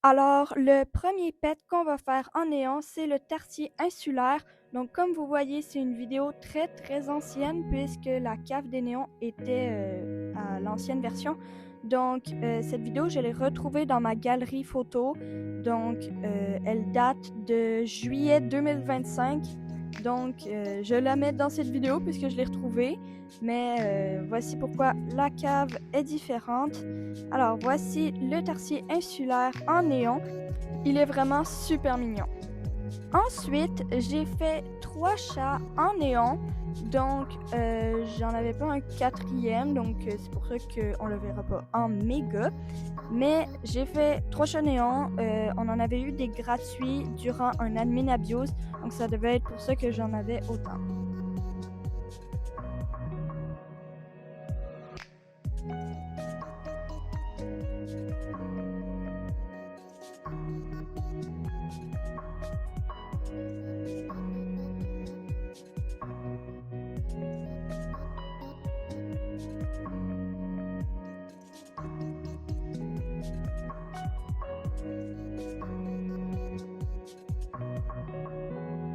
Alors, le premier pet qu'on va faire en néon, c'est le tarsier insulaire. Donc, comme vous voyez, c'est une vidéo très ancienne puisque la cave des néons était à l'ancienne version. Donc, cette vidéo, je l'ai retrouvée dans ma galerie photo. Donc, elle date de juillet 2025. Donc, je la mets dans cette vidéo puisque je l'ai retrouvée. Mais voici pourquoi la cave est différente. Alors, voici le tarsier insulaire en néon. Il est vraiment super mignon. Ensuite, j'ai fait 3 chats en néon. Donc, j'en avais pas un quatrième. Donc, c'est pour ça qu'on le verra pas en méga. Mais j'ai fait 3 chats néons. On en avait eu des gratuits durant un admin abuse. Donc, ça devait être pour ça que j'en avais autant.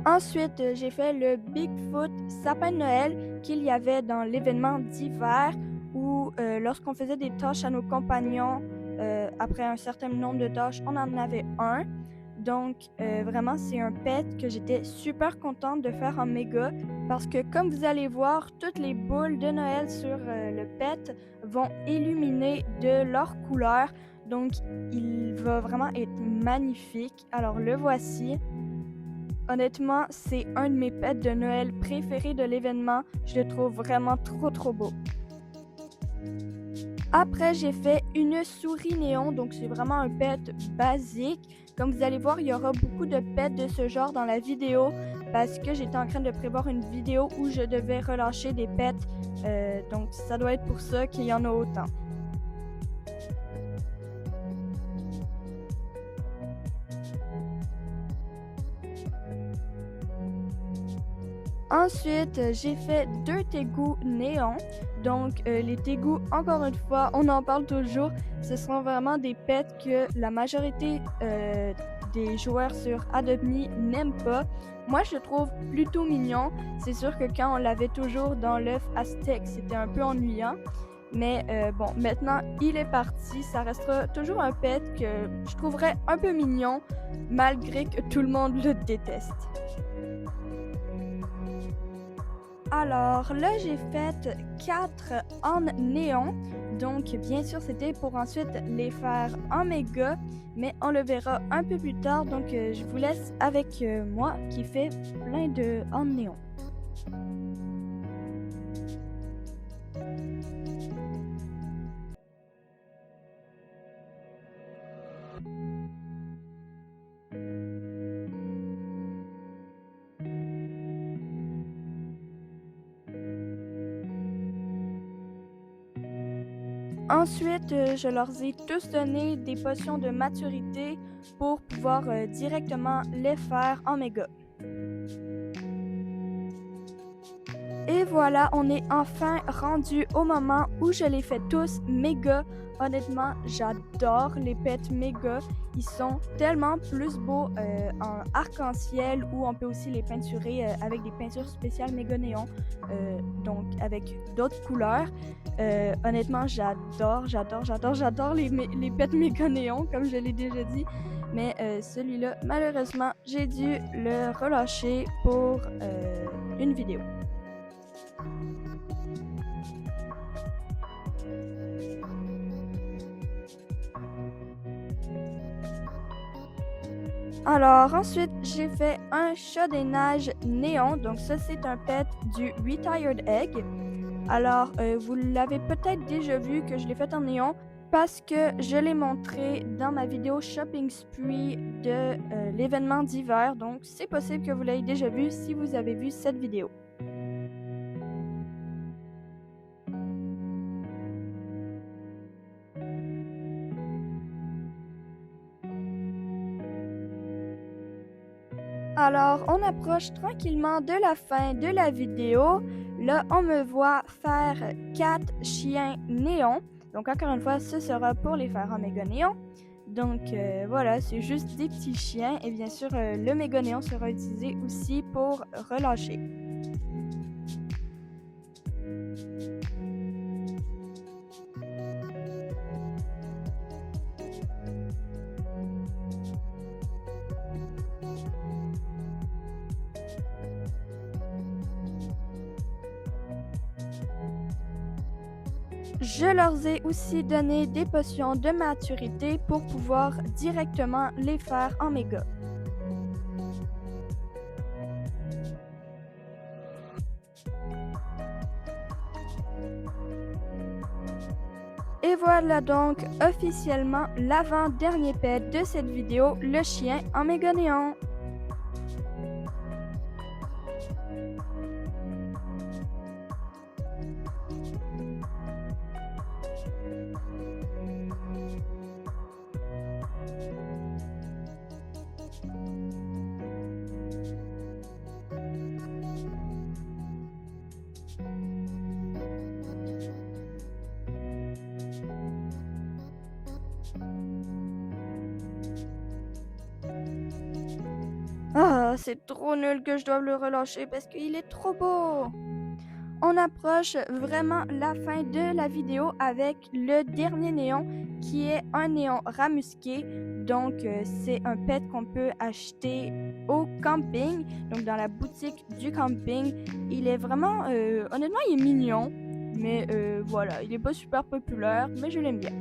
Ensuite, j'ai fait le Bigfoot sapin de Noël qu'il y avait dans l'événement d'hiver où lorsqu'on faisait des tâches à nos compagnons, après un certain nombre de tâches, on en avait un. Donc, vraiment, c'est un pet que j'étais super contente de faire en méga parce que comme vous allez voir, toutes les boules de Noël sur le pet vont illuminer de leur couleur. Donc, il va vraiment être magnifique. Alors, le voici. Honnêtement, c'est un de mes pets de Noël préférés de l'événement. Je le trouve vraiment trop beau. Après, j'ai fait une souris néon, donc c'est vraiment un pet basique. Comme vous allez voir, il y aura beaucoup de pets de ce genre dans la vidéo parce que j'étais en train de prévoir une vidéo où je devais relâcher des pets. Donc ça doit être pour ça qu'il y en a autant. Ensuite, j'ai fait 2 tégous néons. Donc, les tégous, encore une fois, on en parle toujours. Ce sont vraiment des pets que la majorité des joueurs sur Adopt Me n'aiment pas. Moi, je le trouve plutôt mignon. C'est sûr que quand on l'avait toujours dans l'œuf Aztec, c'était un peu ennuyant. Mais bon, maintenant, il est parti. Ça restera toujours un pet que je trouverais un peu mignon, malgré que tout le monde le déteste. Alors là, j'ai fait 4 en néon. Donc, bien sûr, c'était pour ensuite les faire en méga, mais on le verra un peu plus tard. Donc, je vous laisse avec moi qui fait plein de en néon. Ensuite, je leur ai tous donné des potions de maturité pour pouvoir directement les faire en méga. Et voilà, on est enfin rendu au moment où je les fais tous méga. Honnêtement, j'adore les pets méga. Ils sont tellement plus beaux en arc-en-ciel ou on peut aussi les peinturer avec des peintures spéciales méga néon, donc avec d'autres couleurs. Honnêtement, j'adore les pets méga néon, comme je l'ai déjà dit. Mais celui-là, malheureusement, j'ai dû le relâcher pour une vidéo. Alors ensuite, j'ai fait un chat des neiges néon. Donc ça, c'est un pet du Retired Egg. Alors, vous l'avez peut-être déjà vu que je l'ai fait en néon parce que je l'ai montré dans ma vidéo Shopping Spree de l'événement d'hiver. Donc, c'est possible que vous l'ayez déjà vu si vous avez vu cette vidéo. Alors, on approche tranquillement de la fin de la vidéo. Là, on me voit faire 4 chiens néons. Donc, encore une fois, ce sera pour les faire en méga néon. Donc voilà, c'est juste des petits chiens et bien sûr le mégonéon sera utilisé aussi pour relâcher. Je leur ai aussi donné des potions de maturité pour pouvoir directement les faire en méga. Et voilà donc officiellement l'avant-dernier pet de cette vidéo, le chien en mégonéon. Ah, c'est trop nul que je doive le relâcher parce qu'il est trop beau. On approche vraiment la fin de la vidéo avec le dernier néon qui est un néon ramusqué. Donc c'est un pet qu'on peut acheter au camping, donc dans la boutique du camping. Il est vraiment, honnêtement il est mignon, mais voilà, il est pas super populaire, mais je l'aime bien.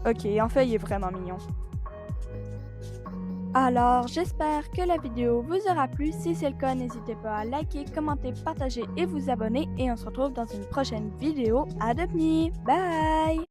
Ok, en fait il est vraiment mignon. Alors, j'espère que la vidéo vous aura plu. Si c'est le cas, n'hésitez pas à liker, commenter, partager et vous abonner. Et on se retrouve dans une prochaine vidéo. À devenir. Bye!